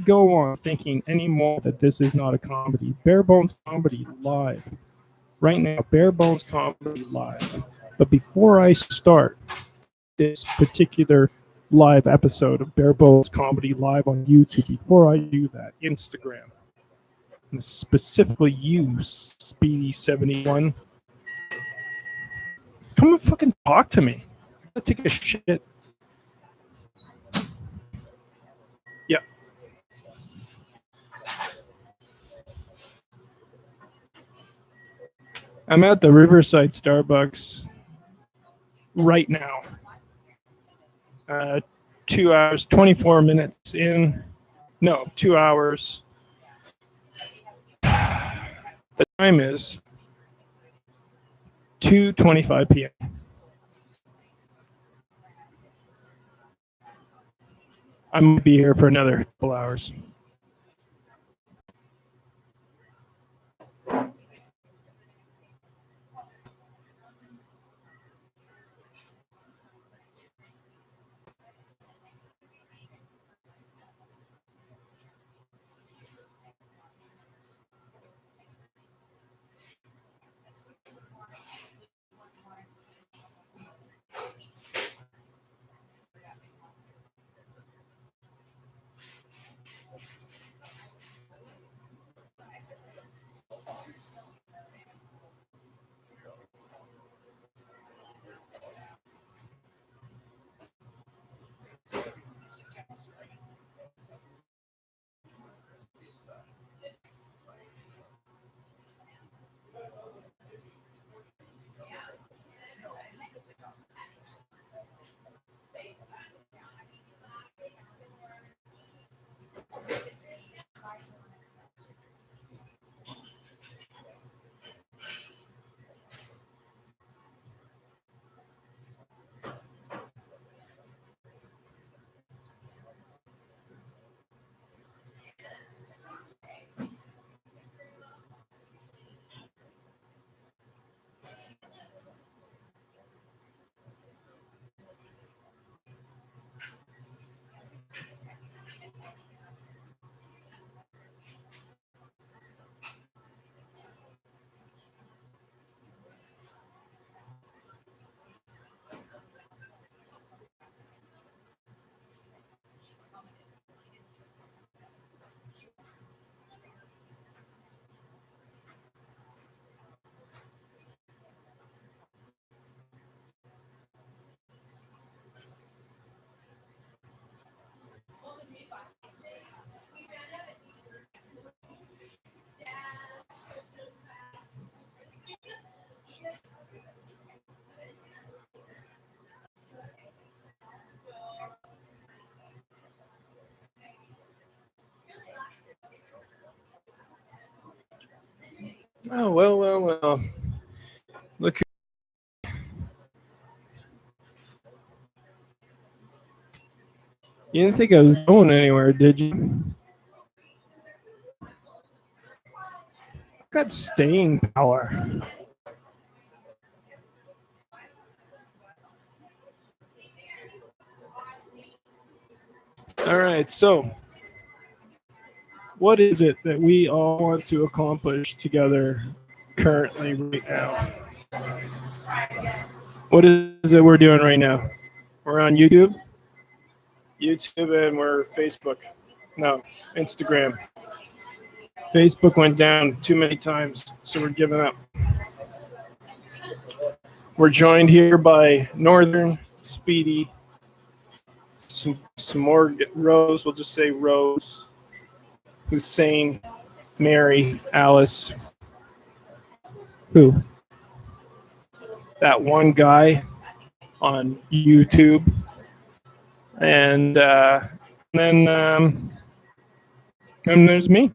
go on thinking anymore that this is not a comedy, Bare Bones Comedy Live. Right now, Bare Bones Comedy Live. But before I start this particular live episode of Bare Bones Comedy Live on YouTube, before I do that, Instagram, and specifically you, Speedy71, come and fucking talk to me. I gotta take a shit. Yeah. I'm at the Riverside Starbucks right now. 2 hours, 24 minutes in. No, 2 hours. The time is 2:25 p.m. I'm going to be here for another couple hours. Oh, well. Look. You didn't think I was going anywhere, did you? Got staying power. All right, so what is it that we all want to accomplish together currently right now? What is it we're doing right now? We're on YouTube, and we're Facebook. No, Instagram. Facebook went down too many times, so we're giving up. We're joined here by Northern, Speedy, some more Rose. We'll just say Rose, Hussein, Mary, Alice. Who? That one guy on YouTube. And then and there's me.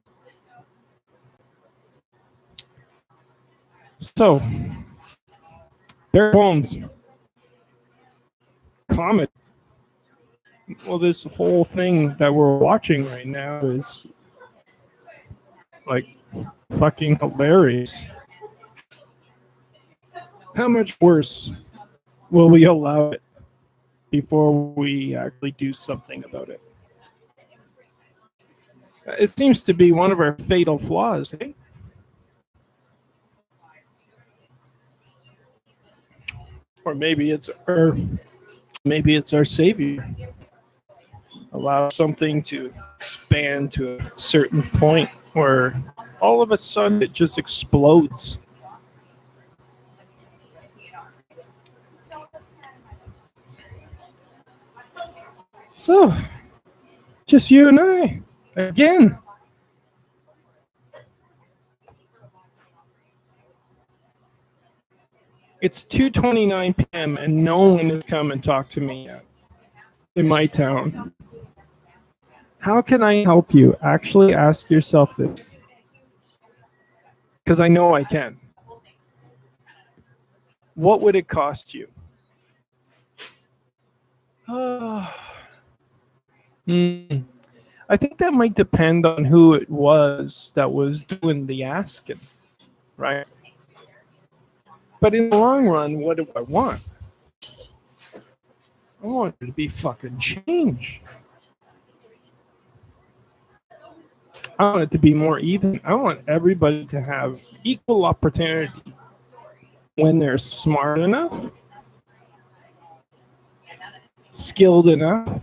So, Bare Bones Comet. Well, this whole thing that we're watching right now is like fucking hilarious. How much worse will we allow it before we actually do something about it? It seems to be one of our fatal flaws, eh? Or maybe it's our savior. Allow something to expand to a certain point where all of a sudden it just explodes. So, just you and I again. It's 2:29 p.m. and no one has come and talked to me yet in my town. How can I help you? Actually ask yourself this. Because I know I can. What would it cost you? I think that might depend on who it was that was doing the asking, right? But in the long run, what do I want? I want it to be fucking change. I want it to be more even. I want everybody to have equal opportunity when they're smart enough, skilled enough,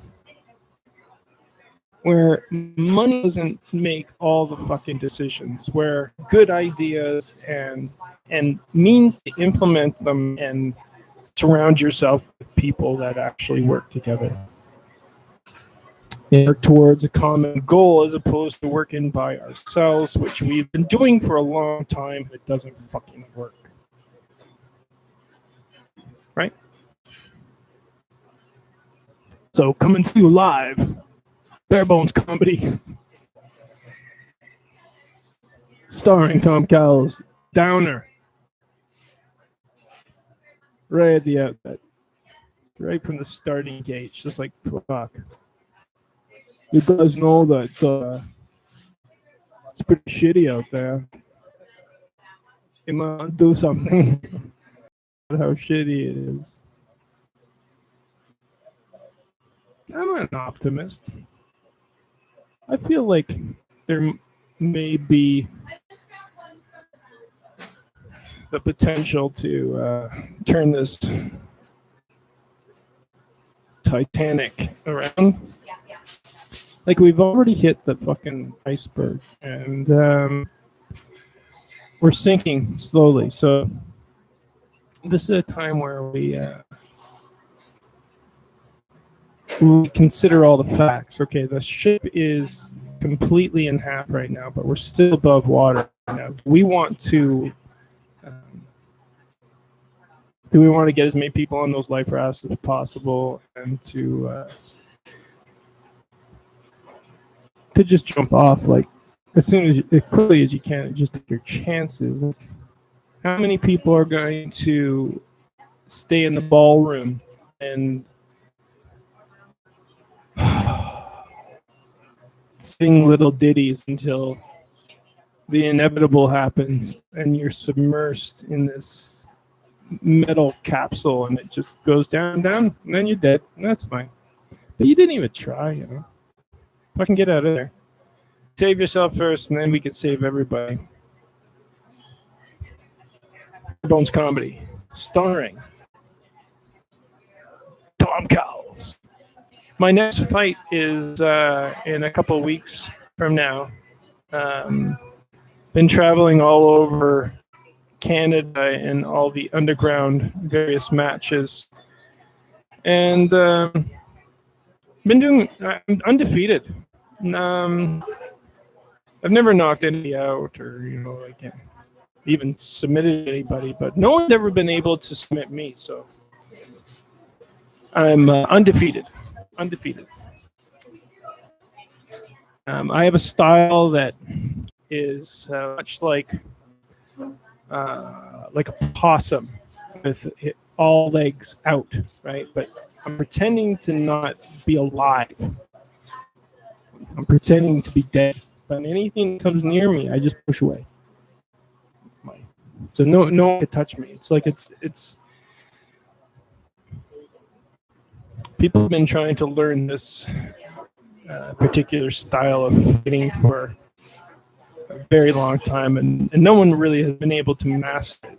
where money doesn't make all the fucking decisions, where good ideas and means to implement them and surround yourself with people that actually work together. Work towards a common goal as opposed to working by ourselves, which we've been doing for a long time. It doesn't fucking work. Right? So coming to you live, Bare Bones Comedy. Starring Tom Cowles, Downer. Right at the outset. Right from the starting gate. Just like, fuck. You guys know that it's pretty shitty out there. You might do something about how shitty it is. I'm an optimist. I feel like there may be the potential to turn this Titanic around. Like, we've already hit the fucking iceberg, and we're sinking slowly. So this is a time where we consider all the facts. Okay, the ship is completely in half right now, but we're still above water now. We want to do we want to get as many people on those life rafts as possible, and to just jump off like as quickly as you can, just take your chances. Like, how many people are going to stay in the ballroom and sing little ditties until the inevitable happens and you're submersed in this metal capsule and it just goes down, and then you're dead. That's fine. But you didn't even try, you know. Fucking get out of there. Save yourself first, and then we can save everybody. Bones Comedy, starring Tom Cowles. My next fight is in a couple of weeks from now. Been traveling all over Canada in all the underground various matches, and been doing. I'm undefeated. I've never knocked anybody out, or like even submitted anybody, but no one's ever been able to submit me. So I'm undefeated. I have a style that is much like a possum with all legs out, right? But I'm pretending to not be alive. I'm pretending to be dead. But anything that comes near me, I just push away. So no one can touch me. It's like it's. People have been trying to learn this particular style of fighting for a very long time, and no one really has been able to master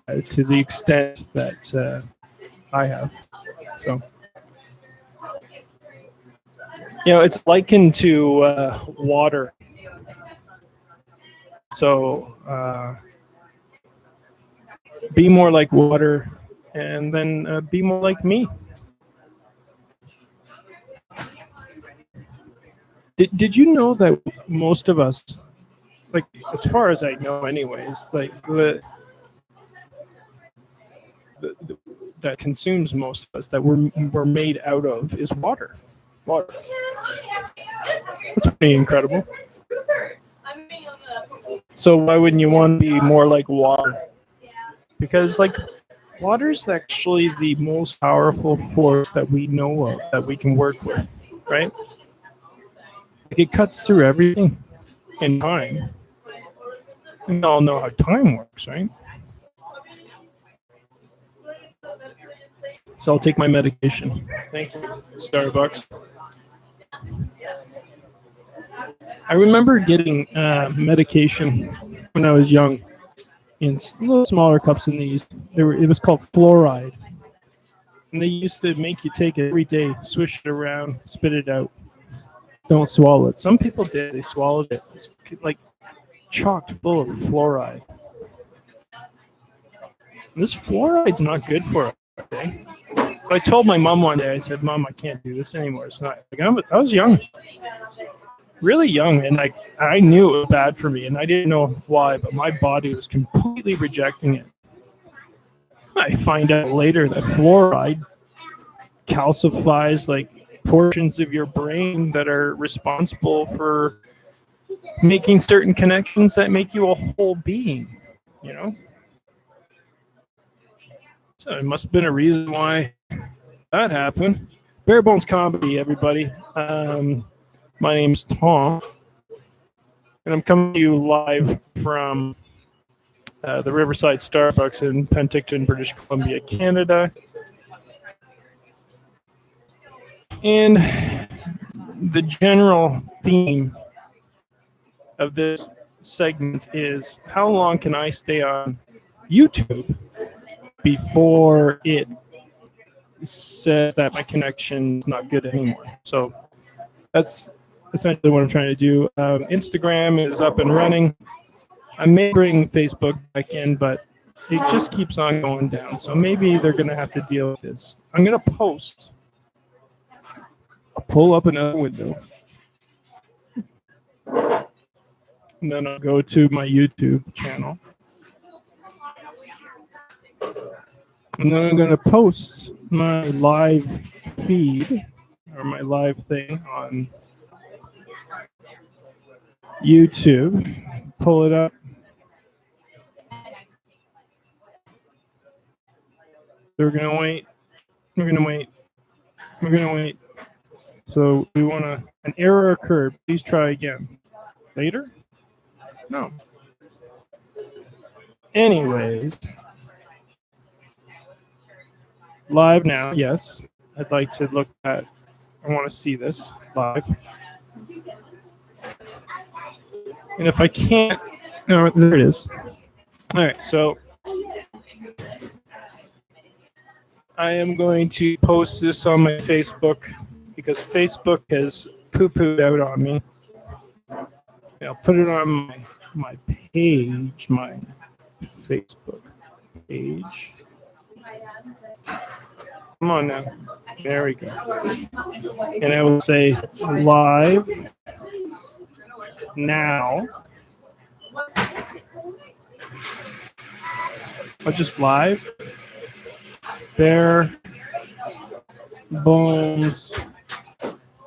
it to the extent that I have. So, it's likened to water. So, be more like water, and then be more like me. Did you know that most of us, like as far as I know, anyways, like that consumes most of us, that we're made out of, is water. Water. That's pretty incredible. So why wouldn't you want to be more like water? Because like water's actually the most powerful force that we know of that we can work with, right? Like it cuts through everything in time. We all know how time works, right? So I'll take my medication. Thank you, Starbucks. I remember getting medication when I was young in little smaller cups than these. It was called fluoride. And they used to make you take it every day, swish it around, spit it out. Don't swallow it. Some people did. They swallowed it. It's like chocked full of fluoride. And this fluoride's not good for us. Okay? I told my mom one day, I said, Mom, I can't do this anymore. It's not. Like, I was young. Really young, and like I knew it was bad for me, and I didn't know why, but my body was completely rejecting it. I find out later that fluoride calcifies like portions of your brain that are responsible for making certain connections that make you a whole being, So it must have been a reason why that happened. Bare Bones Comedy, everybody. My name's Tom, and I'm coming to you live from the Riverside Starbucks in Penticton, British Columbia, Canada. And the general theme of this segment is how long can I stay on YouTube before it says that my connection is not good anymore. So that's essentially what I'm trying to do. Instagram is up and running. I may bring Facebook back in, but it just keeps on going down. So maybe they're going to have to deal with this. I'm going to post. I'll pull up another window. And then I'll go to my YouTube channel. And then I'm going to post my live feed or my live thing on YouTube. Pull it up. We're going to wait. We're going to wait. We're going to wait. So we want an error occurred. Please try again. Later? No. Anyways. Live now, yes. I'd like to look at, I want to see this live. And if I can't, no, there it is. All right, so I am going to post this on my Facebook because Facebook has poo-pooed out on me. I'll put it on my page, my Facebook page. Come on now. There we go. And I will say live now. Or just live. Bare Bones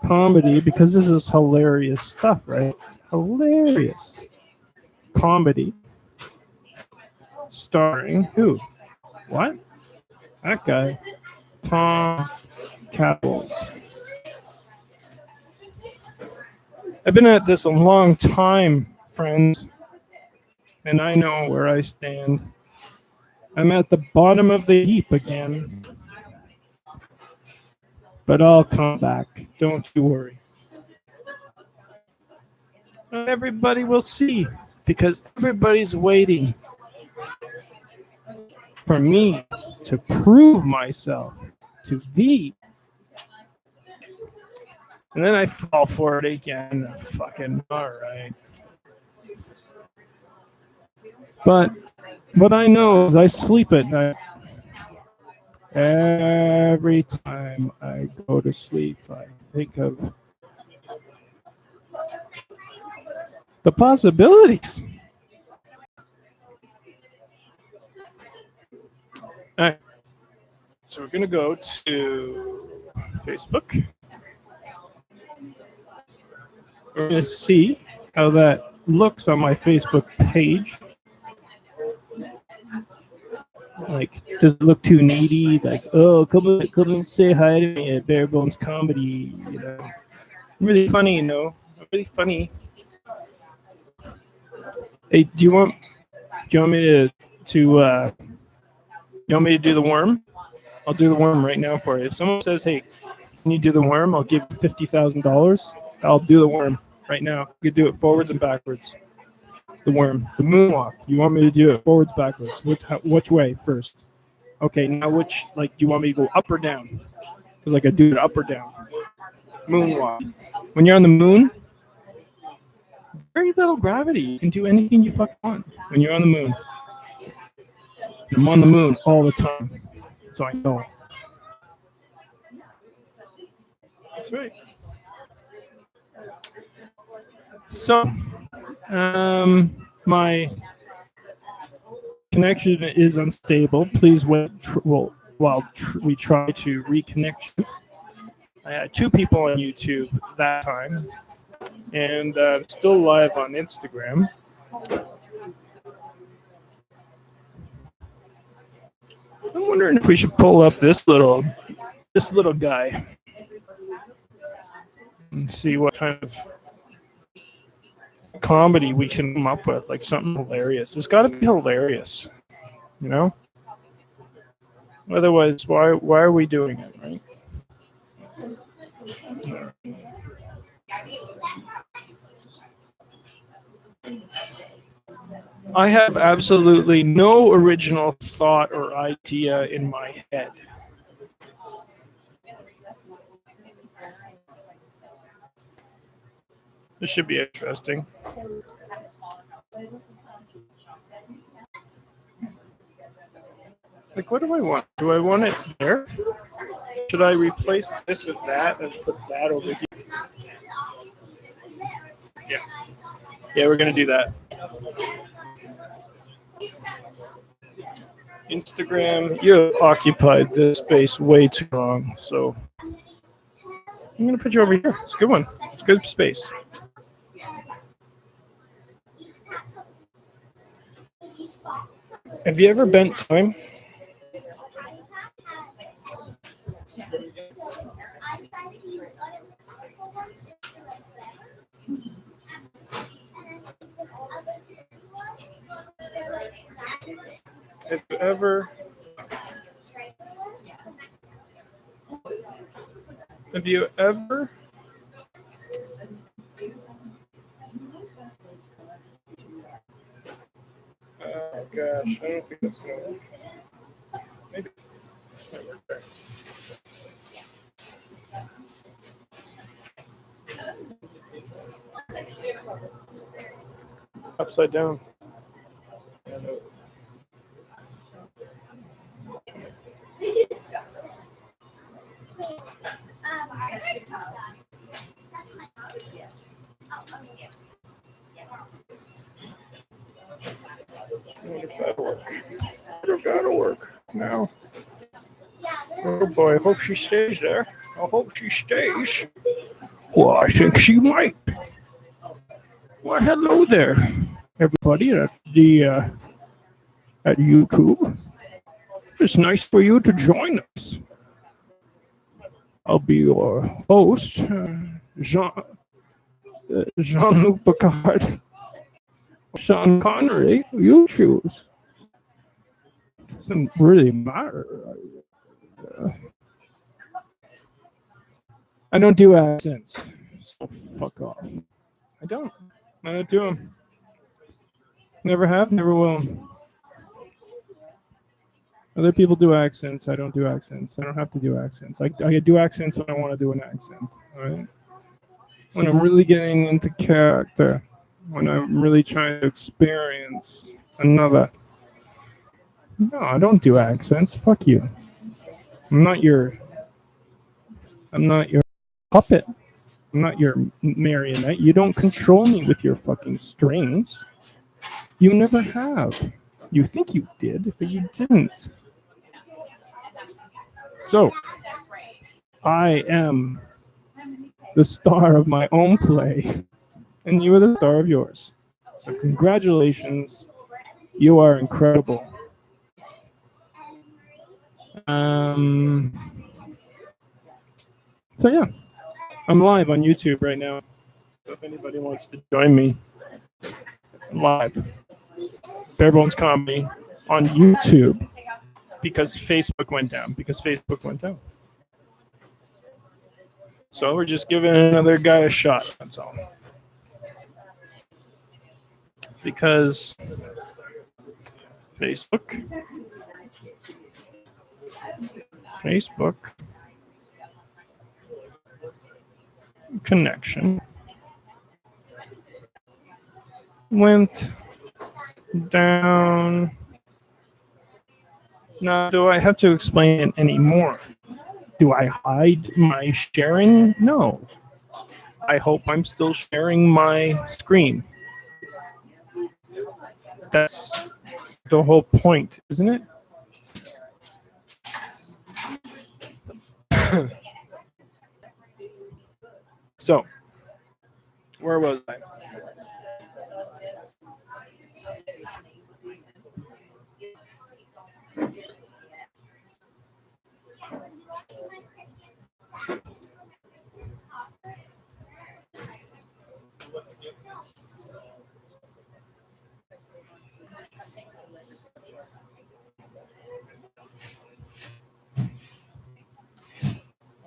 Comedy, because this is hilarious stuff, right? Hilarious comedy. Starring who? What? That guy. Tom Capels. I've been at this a long time, friends, and I know where I stand. I'm at the bottom of the heap again, but I'll come back. Don't you worry. And everybody will see because everybody's waiting for me to prove myself to thee. And then I fall for it again. Fucking alright. But what I know is I sleep at night. Every time I go to sleep, I think of the possibilities. All right. So we're going to go to Facebook. We're going to see how that looks on my Facebook page. Like, does it look too needy? Like, oh, come and say hi to me at Bare Bones Comedy. You know, really funny, you know, really funny. Hey, do you want me to you want me to do the worm? I'll do the worm right now for you. If someone says, "Hey, can you do the worm?" I'll give you $50,000. I'll do the worm right now. You can do it forwards and backwards. The worm, the moonwalk. You want me to do it forwards, backwards? Which way first? Okay, now which, like, do you want me to go up or down? Because like I do it up or down. Moonwalk. When you're on the moon, very little gravity. You can do anything you fucking want when you're on the moon. I'm on the moon all the time, so I know. That's right. So, my connection is unstable. Please wait while we try to reconnect you. I had 2 people on YouTube that time, and still live on Instagram. I'm wondering if we should pull up this little guy and see what kind of comedy we can come up with, like something hilarious. It's got to be hilarious, you know. Otherwise, why are we doing it, right? I have absolutely no original thought or idea in my head. This should be interesting. Like, what do I want? Do I want it there? Should I replace this with that and put that over here? Yeah. Yeah, we're going to do that. Instagram, you have occupied this space way too long, so I'm going to put you over here. It's a good one. It's a good space. Have you ever bent time? Have you ever? Have you ever? Oh gosh, I don't think that's gonna work. Maybe. Might work there. Upside down. Yeah, no. What if that'll work? It'll gotta work now. Oh boy, I hope she stays there. I hope she stays. Well, I think she might. Well, hello there, everybody at the at YouTube. It's nice for you to join us. I'll be your host, Jean-Luc Picard. Sean Connery, you choose. It doesn't really matter. I don't do accents, so fuck off. I don't. I don't do them. Never have, never will. Other people do accents. I don't do accents. I don't have to do accents. I do accents when I want to do an accent. All right. When I'm really getting into character, when I'm really trying to experience another. No, I don't do accents. Fuck you. I'm not your. I'm not your puppet. I'm not your marionette. You don't control me with your fucking strings. You never have. You think you did, but you didn't. So, I am the star of my own play, and you are the star of yours. So, congratulations. You are incredible. So, yeah, I'm live on YouTube right now. So, if anybody wants to join me, I'm live. Bare Bones Comedy on YouTube because Facebook went down. So we're just giving another guy a shot. That's all. Because Facebook connection went down. Now, do I have to explain it anymore? Do I hide my sharing? No. I hope I'm still sharing my screen. That's the whole point, isn't it? So, where was I?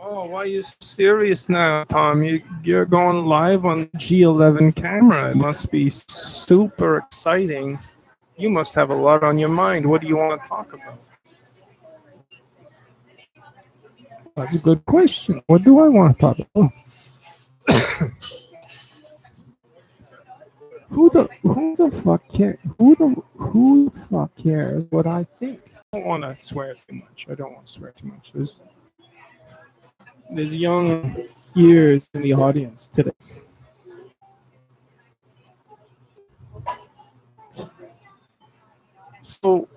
Oh, why are you serious now, Tom? You're going live on G11 camera. It must be super exciting. You must have a lot on your mind. What do you want to talk about? That's a good question. What do I want to talk about? Who the fuck cares? Who the fuck cares what I think? I don't want to swear too much. There's young ears in the audience today. So,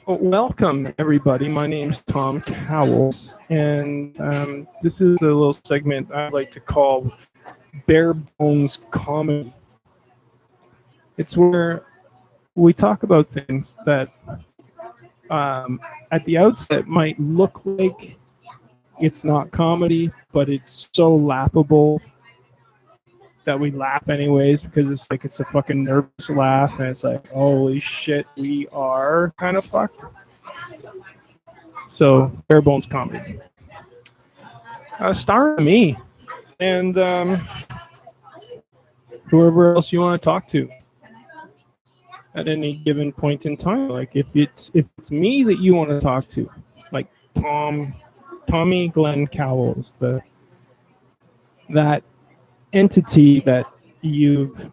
welcome everybody. My name's Tom Cowles, and this is a little segment I like to call Bare Bones Comedy. It's where we talk about things that at the outset might look like it's not comedy, but it's so laughable that we laugh anyways because it's a fucking nervous laugh, and it's like, holy shit, we are kind of fucked. So, Bare Bones Comedy. Starring me and whoever else you want to talk to at any given point in time. Like if it's me that you want to talk to, like Tommy Glenn Cowles, that entity that you've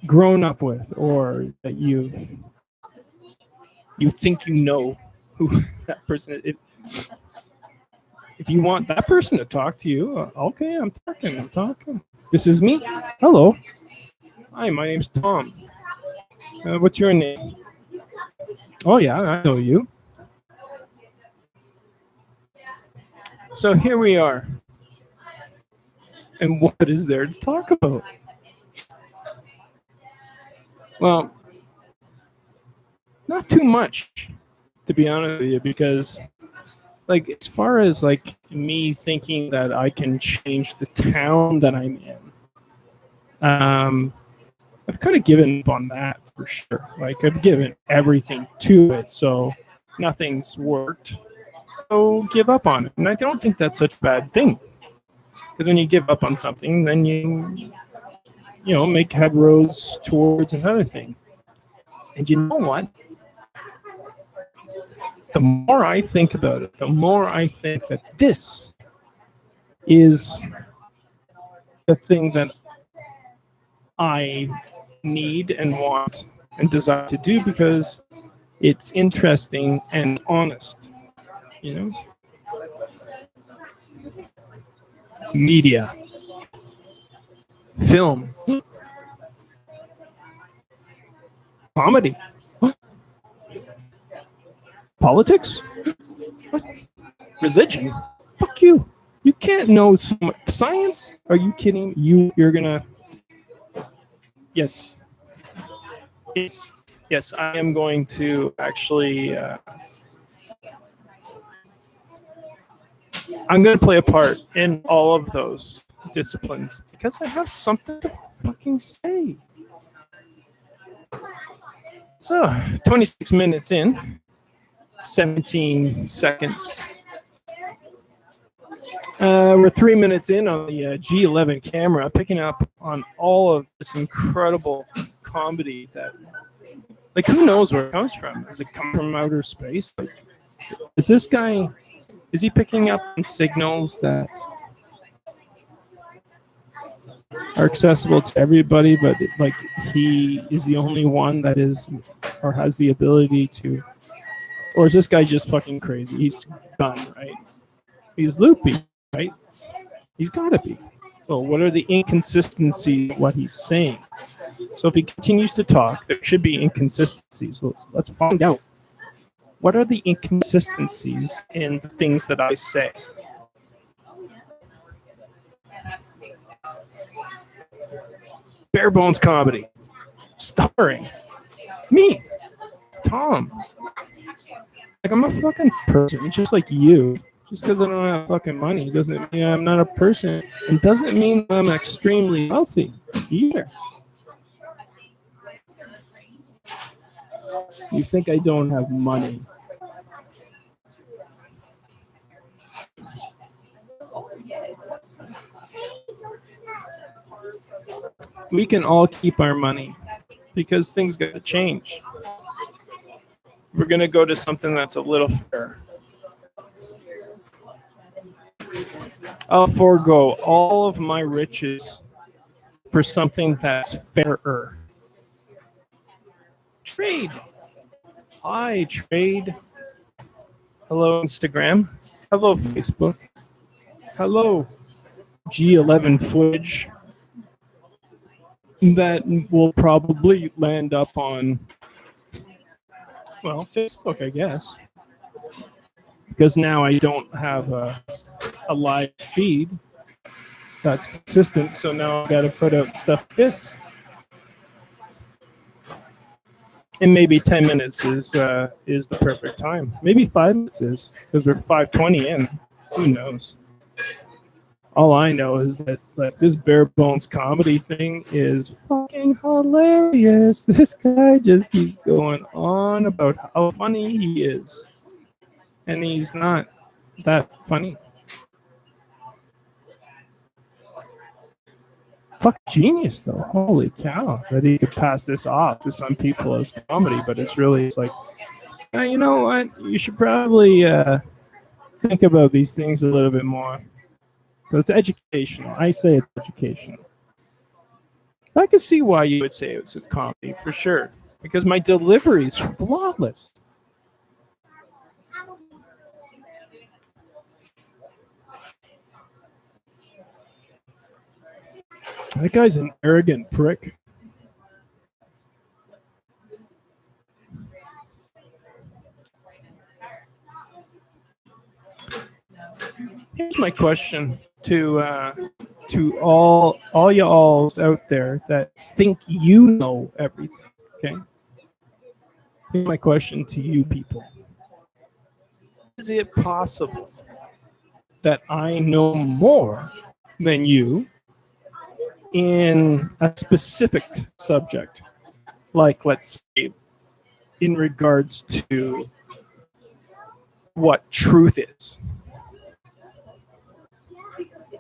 grown up with, or that you think you know who that person is. If you want that person to talk to you, okay, I'm talking. This is me. Hello. Hi, my name's Tom. What's your name? Oh yeah, I know you. So here we are. And what is there to talk about? Well, not too much, to be honest with you, because like as far as like me thinking that I can change the town that I'm in, I've kind of given up on that for sure. Like I've given everything to it, so nothing's worked. So give up on it, and I don't think that's such a bad thing. Because when you give up on something, then you make headroads towards another thing. And you know what? The more I think about it, the more I think that this is the thing that I need and want and desire to do because it's interesting and honest. Media, film, comedy, politics, what? Religion. Fuck you. You can't know so much science. Are you kidding? You're gonna. Yes. Yes. I am going to actually. I'm going to play a part in all of those disciplines because I have something to fucking say. So, 26 minutes in, 17 seconds. We're 3 minutes in on the G11 camera, picking up on all of this incredible comedy that, like, who knows where it comes from? Does it come from outer space? Like, is this guy, is he picking up on signals that are accessible to everybody, but like he is the only one that is or has the ability to, or is this guy just fucking crazy? He's done, right? He's loopy, right? He's got to be. Well, what are the inconsistencies of what he's saying? So if he continues to talk, there should be inconsistencies. Let's find out. What are the inconsistencies in the things that I say? Bare Bones Comedy, starring me, Tom. Like, I'm a fucking person, just like you. Just because I don't have fucking money doesn't mean I'm not a person. It doesn't mean I'm extremely wealthy either. You think I don't have money? We can all keep our money because things got to change. We're going to go to something that's a little fair. I'll forego all of my riches for something that's fairer. Trade. Hi, trade. Hello, Instagram. Hello, Facebook. Hello, G11 footage. That will probably land up on, well, Facebook, I guess. Because now I don't have a live feed that's consistent, so now I've got to put out stuff like this. And maybe 10 minutes is the perfect time. Maybe 5 minutes is, because we're 5:20 in. Who knows? All I know is that this Bare Bones Comedy thing is fucking hilarious. This guy just keeps going on about how funny he is. And he's not that funny. Fuck genius, though. Holy cow. That he could pass this off to some people as comedy, but it's like, you know what? You should probably think about these things a little bit more. So it's educational. I say it's educational. I can see why you would say it's a comedy, for sure. Because my delivery is flawless. That guy's an arrogant prick. Here's my question to all y'alls out there that think you know everything. Okay. Here's my question to you people. Is it possible that I know more than you in a specific subject? Like, let's say, in regards to what truth is.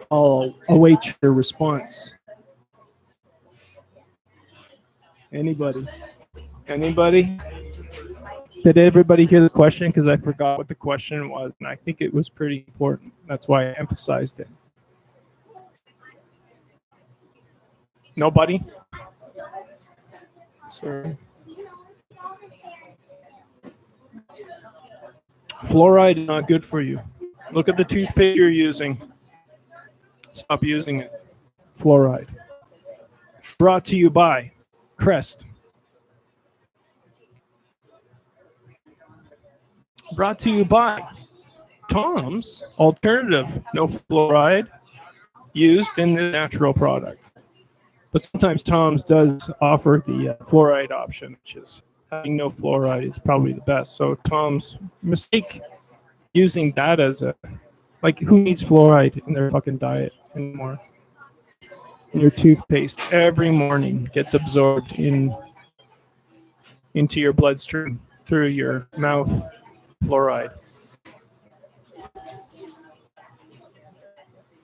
I'll await your response. Anybody? Anybody? Did everybody hear the question? Because I forgot what the question was, and I think it was pretty important. That's why I emphasized it. Nobody? Sorry. Fluoride is not good for you. Look at the toothpaste you're using. Stop using it. Fluoride. Brought to you by Crest. Brought to you by Tom's Alternative. No fluoride used in the natural product. But sometimes Tom's does offer the fluoride option, which is having no fluoride is probably the best. So Tom's mistake using that as a, like, who needs fluoride in their fucking diet anymore? And your toothpaste every morning gets absorbed into your bloodstream through your mouth. Fluoride.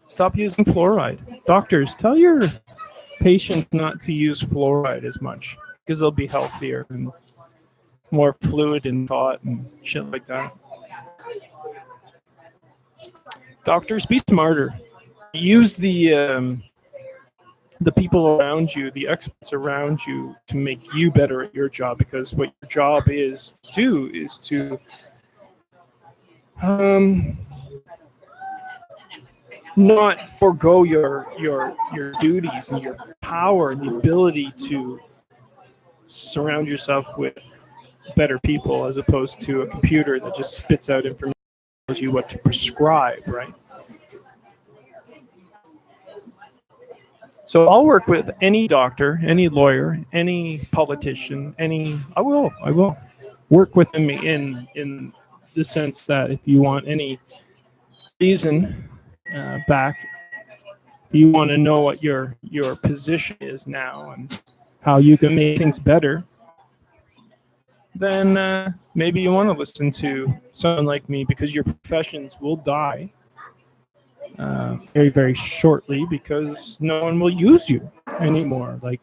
Stop using fluoride. Doctors, tell your patients not to use fluoride as much because they'll be healthier and more fluid in thought and shit like that. Doctors, be smarter. Use the people around you, the experts around you, to make you better at your job, because what your job is to not forego your duties and your power and the ability to surround yourself with better people, as opposed to a computer that just spits out information and tells you what to prescribe, right? So I'll work with any doctor, any lawyer, any politician, I will work with them in the sense that if you want any reason back, if you want to know what your position is now and how you can make things better, then maybe you want to listen to someone like me, because your professions will die very, very shortly, because no one will use you anymore. Like,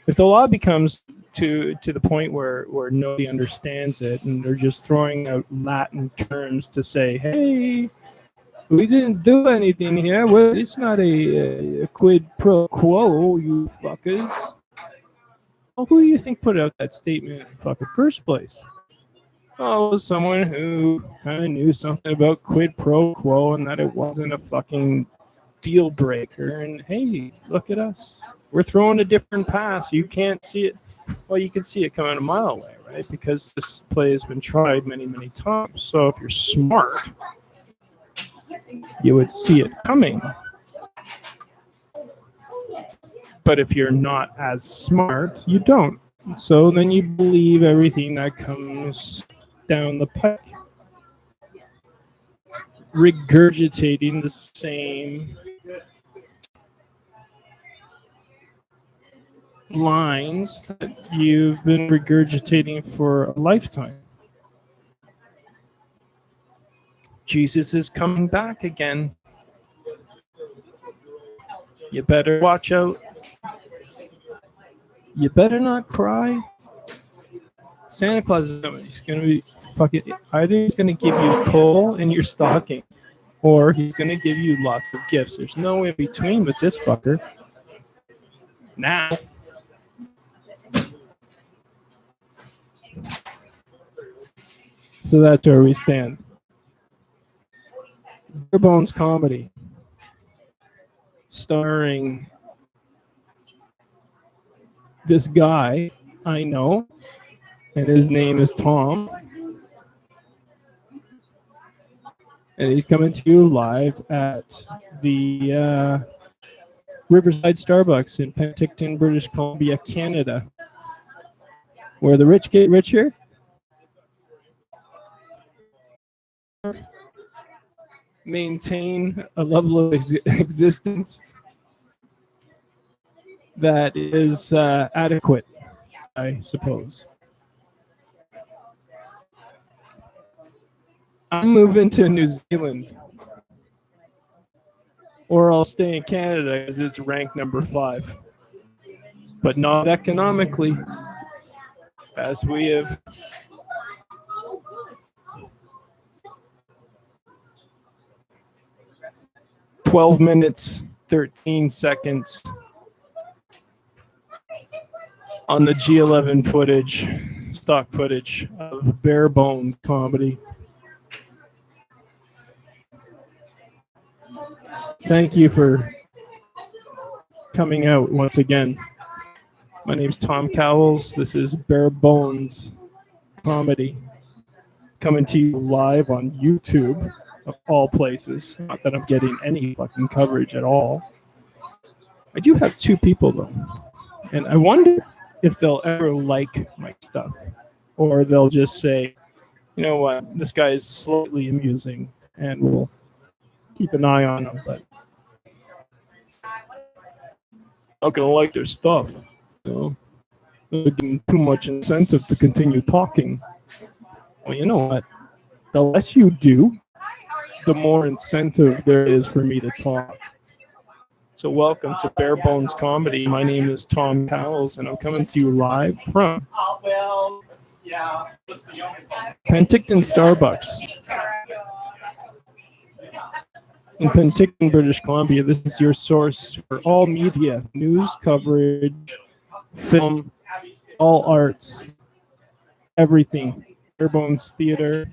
if the law becomes to the point where nobody understands it and they're just throwing out Latin terms to say, hey, we didn't do anything here. Well, it's not a quid pro quo, you fuckers. Well, who do you think put out that statement in the fucking first place? Oh, someone who kind of knew something about quid pro quo and that it wasn't a fucking deal breaker. And hey, look at us. We're throwing a different pass. You can't see it. Well, you can see it coming a mile away, right? Because this play has been tried many, many times. So if you're smart, you would see it coming. But if you're not as smart, you don't. So then you believe everything that comes down the pike, regurgitating the same lines that you've been regurgitating for a lifetime. Jesus is coming back again. You better watch out. You better not cry. Santa Claus is coming. He's going to be fucking... Either he's going to give you coal in your stocking, or he's going to give you lots of gifts. There's no in between with this fucker. Now. So that's where we stand. Bare Bones Comedy, starring this guy I know, and his name is Tom, and he's coming to you live at the Riverside Starbucks in Penticton, British Columbia, Canada, where the rich get richer, maintain a level of existence that is adequate, I suppose. I'm moving to New Zealand, or I'll stay in Canada because it's ranked number 5. but not economically, as we have 12 minutes, 13 seconds on the G11 footage, stock footage of Bare Bones Comedy. Thank you for coming out once again. My name's Tom Cowles. This is Bare Bones Comedy, coming to you live on YouTube, of all places. Not that I'm getting any fucking coverage at all. I do have 2 people though, and I wonder if they'll ever like my stuff, or they'll just say, you know what, this guy is slightly amusing, and we'll keep an eye on him, but not gonna like their stuff. You know, they're giving too much incentive to continue talking. Well, you know what? The less you do, the more incentive there is for me to talk. So welcome to Bare Bones Comedy. My name is Tom Cowles, and I'm coming to you live from Penticton Starbucks in Penticton, British Columbia. This is your source for all media, news coverage, film, all arts, everything. Bare Bones Theater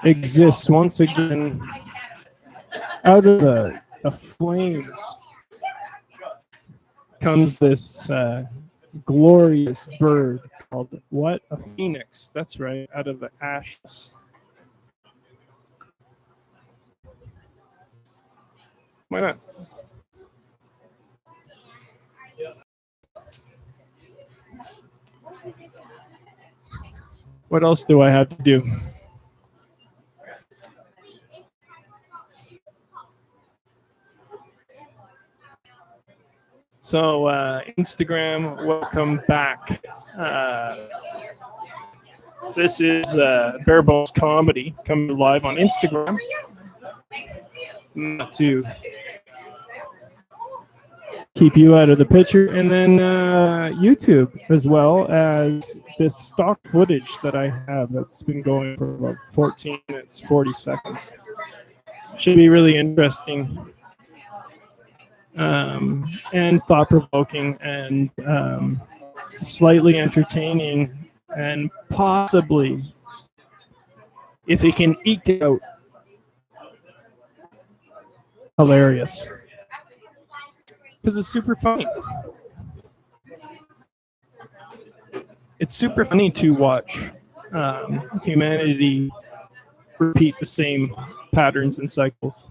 exists once again. Out of the flames comes this glorious bird called what? A phoenix. That's right, out of the ashes. Why not? What else do I have to do? So, Instagram, welcome back. This is Bare Bones Comedy coming live on Instagram. Not to keep you out of the picture. And then YouTube, as well as this stock footage that I have that's been going for about 14 minutes, 40 seconds. Should be really interesting. And thought-provoking and slightly entertaining, and possibly, if it can eke it out, hilarious. Because it's super funny. It's super funny to watch humanity repeat the same patterns and cycles.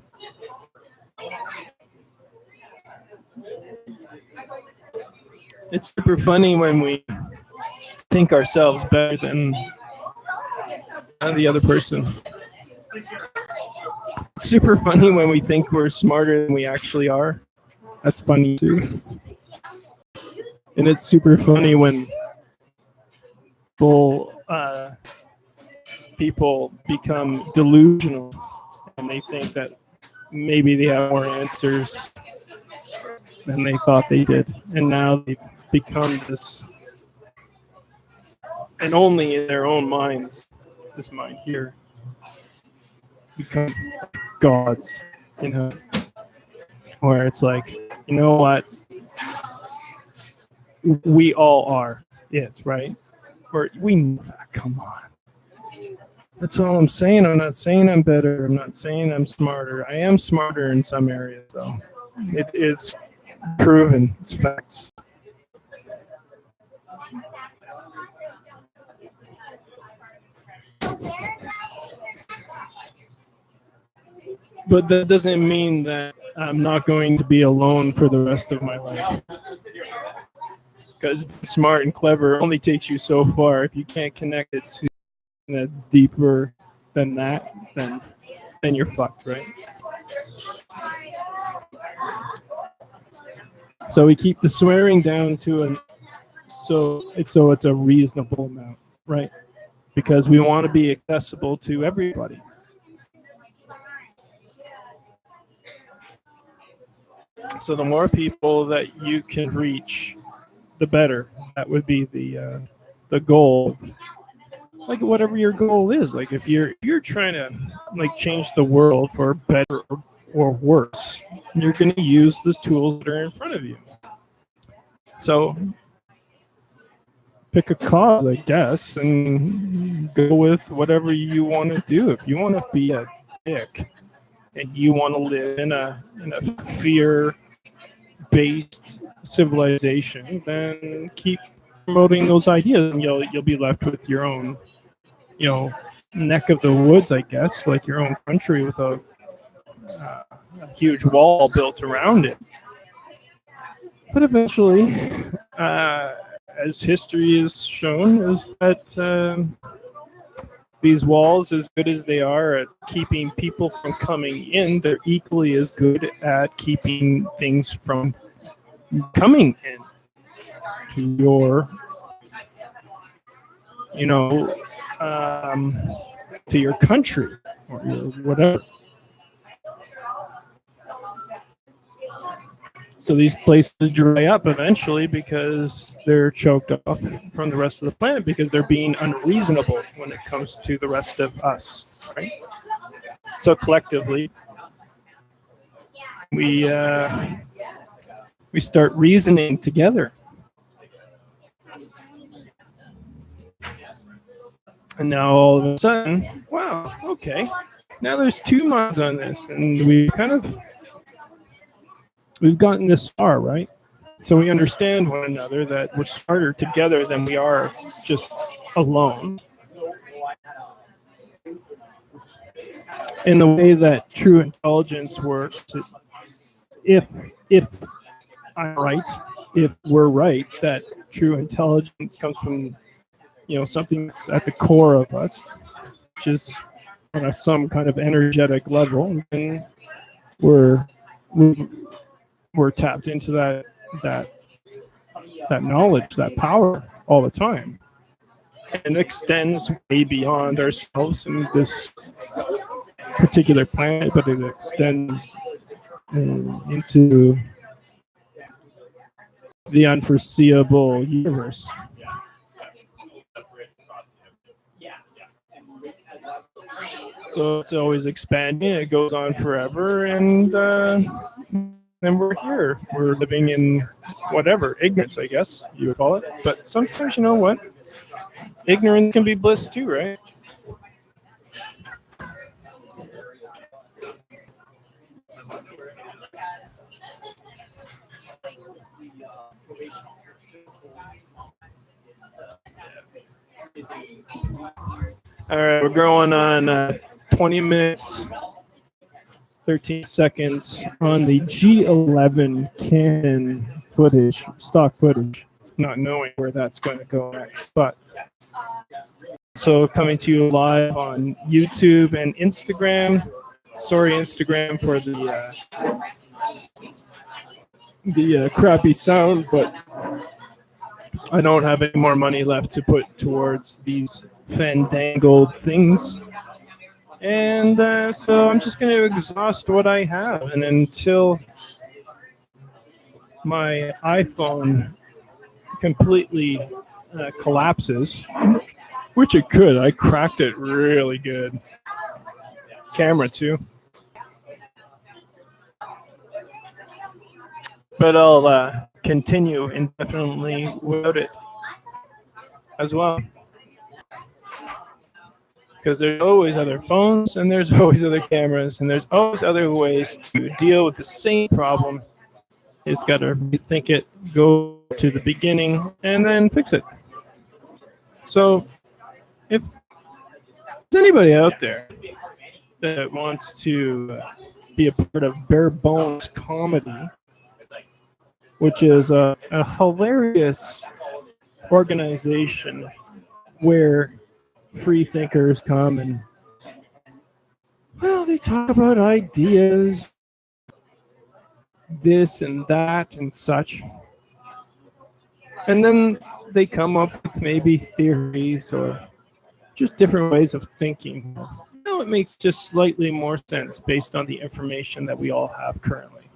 It's super funny when we think ourselves better than the other person. It's super funny when we think we're smarter than we actually are. That's funny too. And it's super funny when people become delusional and they think that maybe they have more answers than they thought they did. And now they've become this, and only in their own minds, this mind here, become gods, you know, where it's like, you know what, we all are it, right? Or we know that, come on. That's all I'm saying. I'm not saying I'm better. I'm not saying I'm smarter. I am smarter in some areas, though. It is proven. It's facts. But that doesn't mean that I'm not going to be alone for the rest of my life. Because smart and clever only takes you so far. If you can't connect it to that's deeper than that, then you're fucked, right? So we keep the swearing down to so it's a reasonable amount, right? Because we want to be accessible to everybody. So the more people that you can reach, the better. That would be the goal. Like whatever your goal is. Like if you're trying to like change the world for better or worse, you're going to use the tools that are in front of you. So pick a cause, I guess, and go with whatever you want to do. If you want to be a dick and you want to live in a fear-based civilization, then keep promoting those ideas, and you'll be left with your own, neck of the woods, I guess, like your own country with a huge wall built around it. But eventually, as history has shown, is that these walls, as good as they are at keeping people from coming in, they're equally as good at keeping things from coming in to your, to your country or your whatever. So these places dry up eventually because they're choked off from the rest of the planet because they're being unreasonable when it comes to the rest of us, right? So collectively, we start reasoning together. And now all of a sudden, wow, okay, now there's two minds on this, and we've gotten this far, right? So we understand one another, that we're smarter together than we are just alone. In the way that true intelligence works, if I'm right, if we're right, that true intelligence comes from something that's at the core of us, which is on some kind of energetic level, and we're tapped into that knowledge, that power all the time, and it extends way beyond ourselves and this particular planet, but it extends into the unforeseeable universe. So it's always expanding. It goes on forever, and then we're here. We're living in whatever ignorance, I guess you would call it. But sometimes, you know what? Ignorance can be bliss too, right? All right, we're going on 20 minutes, 13 seconds on the G11 Canon footage, stock footage, not knowing where that's going to go next. But so coming to you live on YouTube and Instagram. Sorry, Instagram, for the crappy sound, but I don't have any more money left to put towards these fandangled things. And so I'm just going to exhaust what I have. And until my iPhone completely collapses, which it could. I cracked it really good. Camera too. But I'll continue indefinitely without it as well. Because there's always other phones, and there's always other cameras, and there's always other ways to deal with the same problem. It's got to rethink it, go to the beginning, and then fix it. So if there's anybody out there that wants to be a part of Bare Bones Comedy, which is a hilarious organization where free thinkers come and, well, they talk about ideas, this and that and such. And then they come up with maybe theories or just different ways of thinking. It makes just slightly more sense based on the information that we all have currently.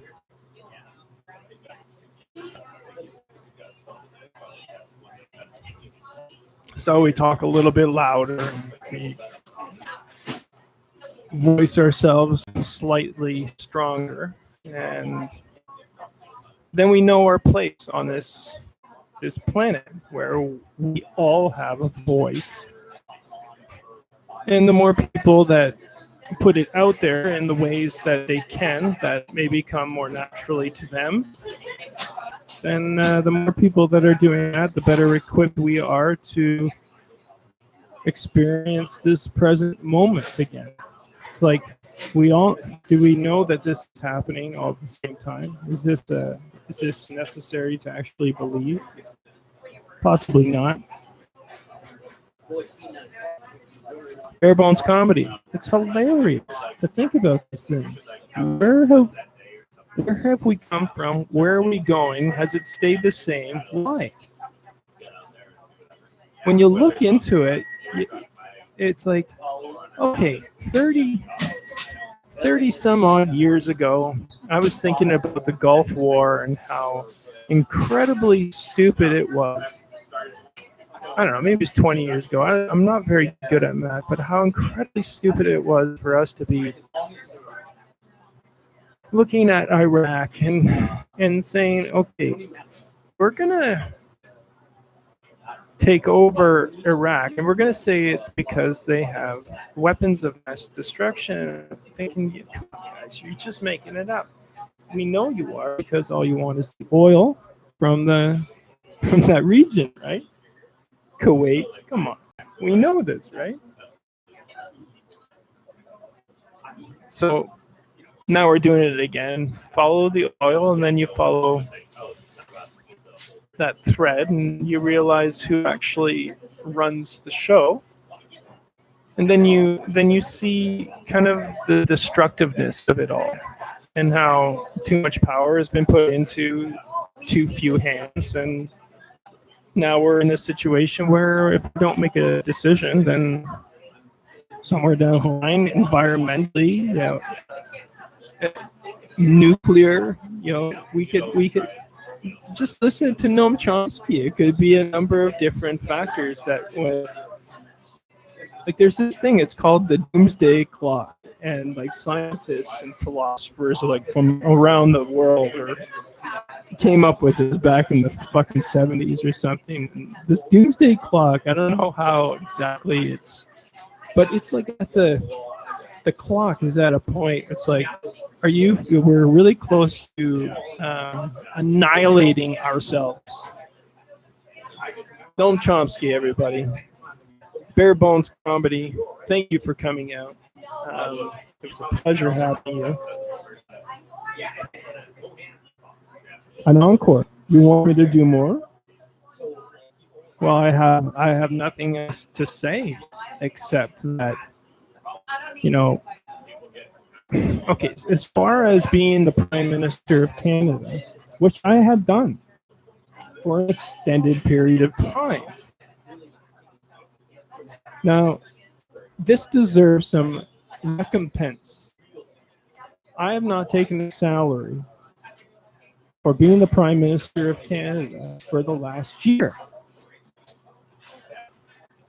So we talk a little bit louder. We voice ourselves slightly stronger, and then we know our place on this planet where we all have a voice. And the more people that put it out there in the ways that they can, that maybe come more naturally to them, then the more people that are doing that, the better equipped we are to experience this present moment again. It's like do we know that this is happening all at the same time? Is this necessary to actually believe? Possibly not. Bare bones comedy. It's hilarious to think about these things. Where have we come from? Where are we going? Has it stayed the same? Why? When you look into it, it's like, okay, 30 some odd years ago, I was thinking about the Gulf War and how incredibly stupid it was. I don't know, maybe it's 20 years ago. I'm not very good at math, but how incredibly stupid it was for us to be looking at Iraq and saying, okay, we're going to take over Iraq, and we're going to say it's because they have weapons of mass destruction. Thinking, come on, guys, you're just making it up. We know you are, because all you want is the oil from that region, right? Kuwait, come on, we know this, right? So now we're doing it again. Follow the oil, and then you follow that thread, and you realize who actually runs the show. And then you see kind of the destructiveness of it all, and how too much power has been put into too few hands. And now we're in this situation where if we don't make a decision, then somewhere down the line, environmentally, nuclear, we could just listen to Noam Chomsky. It could be a number of different factors that would, like, there's this thing, it's called the doomsday clock, and like scientists and philosophers like from around the world came up with this back in the fucking 70s or something. This doomsday clock, I don't know how exactly but it's like at the clock is at a point, it's like, we're really close to annihilating ourselves. Noam Chomsky, everybody. Bare Bones Comedy, thank you for coming out. It was a pleasure having you. An encore. You want me to do more? Well, I have nothing else to say except that, okay, as far as being the Prime Minister of Canada, which I have done for an extended period of time. Now, this deserves some recompense. I have not taken a salary for being the Prime Minister of Canada for the last year.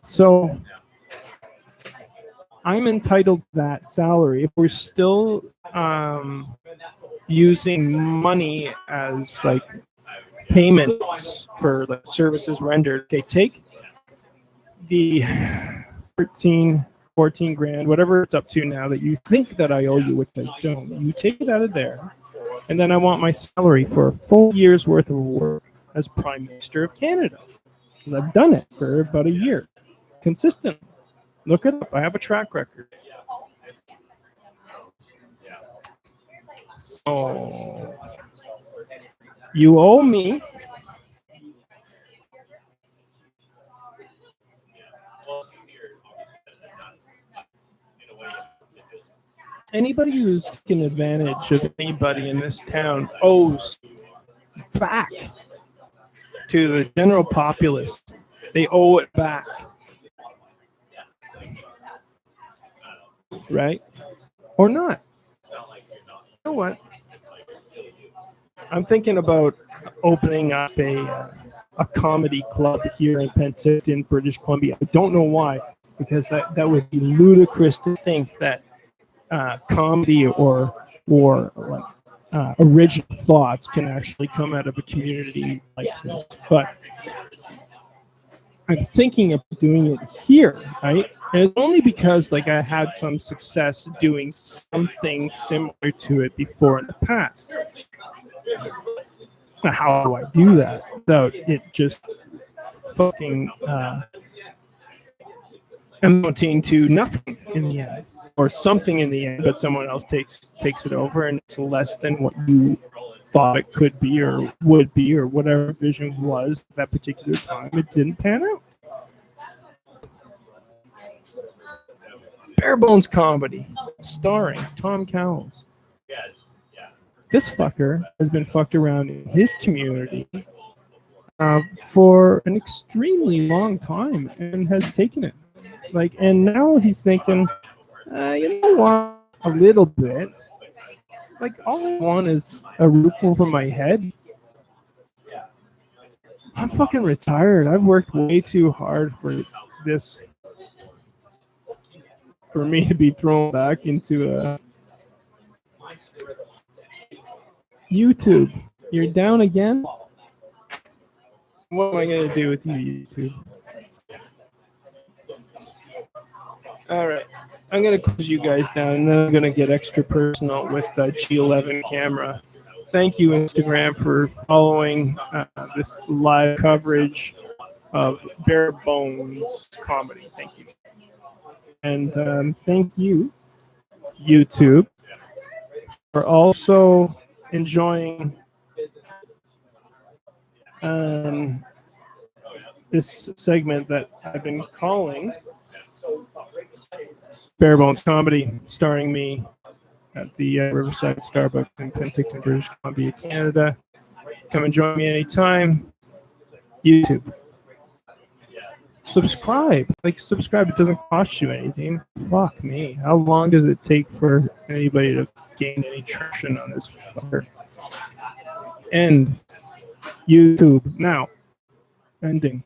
So I'm entitled to that salary. If we're still using money as like payments for the services rendered, okay, take the 14 grand, whatever it's up to now that you think that I owe you, which I don't. You take it out of there, and then I want my salary for a full year's worth of work as Prime Minister of Canada, because I've done it for about a year, consistent. Look it up. I have a track record. So you owe me. Anybody who's taken advantage of anybody in this town owes back to the general populace. They owe it back. Right? Or not. You know what? I'm thinking about opening up a comedy club here in Penticton, British Columbia. I don't know why, because that would be ludicrous to think that comedy or like original thoughts can actually come out of a community like this. But I'm thinking of doing it here, right? And it's only because like I had some success doing something similar to it before in the past. Now, how do I do that without it just fucking amounting to nothing in the end, or something in the end, but someone else takes it over, and it's less than what you thought it could be or would be, or whatever vision was at that particular time. It didn't pan out. Bare Bones Comedy, starring Tom Cowles. This fucker has been fucked around in his community for an extremely long time and has taken it. Like, and now he's thinking, you know what? A little bit. Like, all I want is a roof over my head. I'm fucking retired. I've worked way too hard for this. For me to be thrown back into YouTube. You're down again? What am I going to do with you, YouTube? All right. I'm going to close you guys down, and then I'm going to get extra personal with G11 camera. Thank you, Instagram, for following this live coverage of Bare Bones Comedy. Thank you. And thank you, YouTube, for also enjoying this segment that I've been calling Bare Bones Comedy, starring me at the Riverside Starbucks in Penticton, British Columbia, Canada. Come and join me anytime. YouTube. Subscribe. Subscribe. It doesn't cost you anything. Fuck me. How long does it take for anybody to gain any traction on this fucker? End. YouTube. Now. Ending.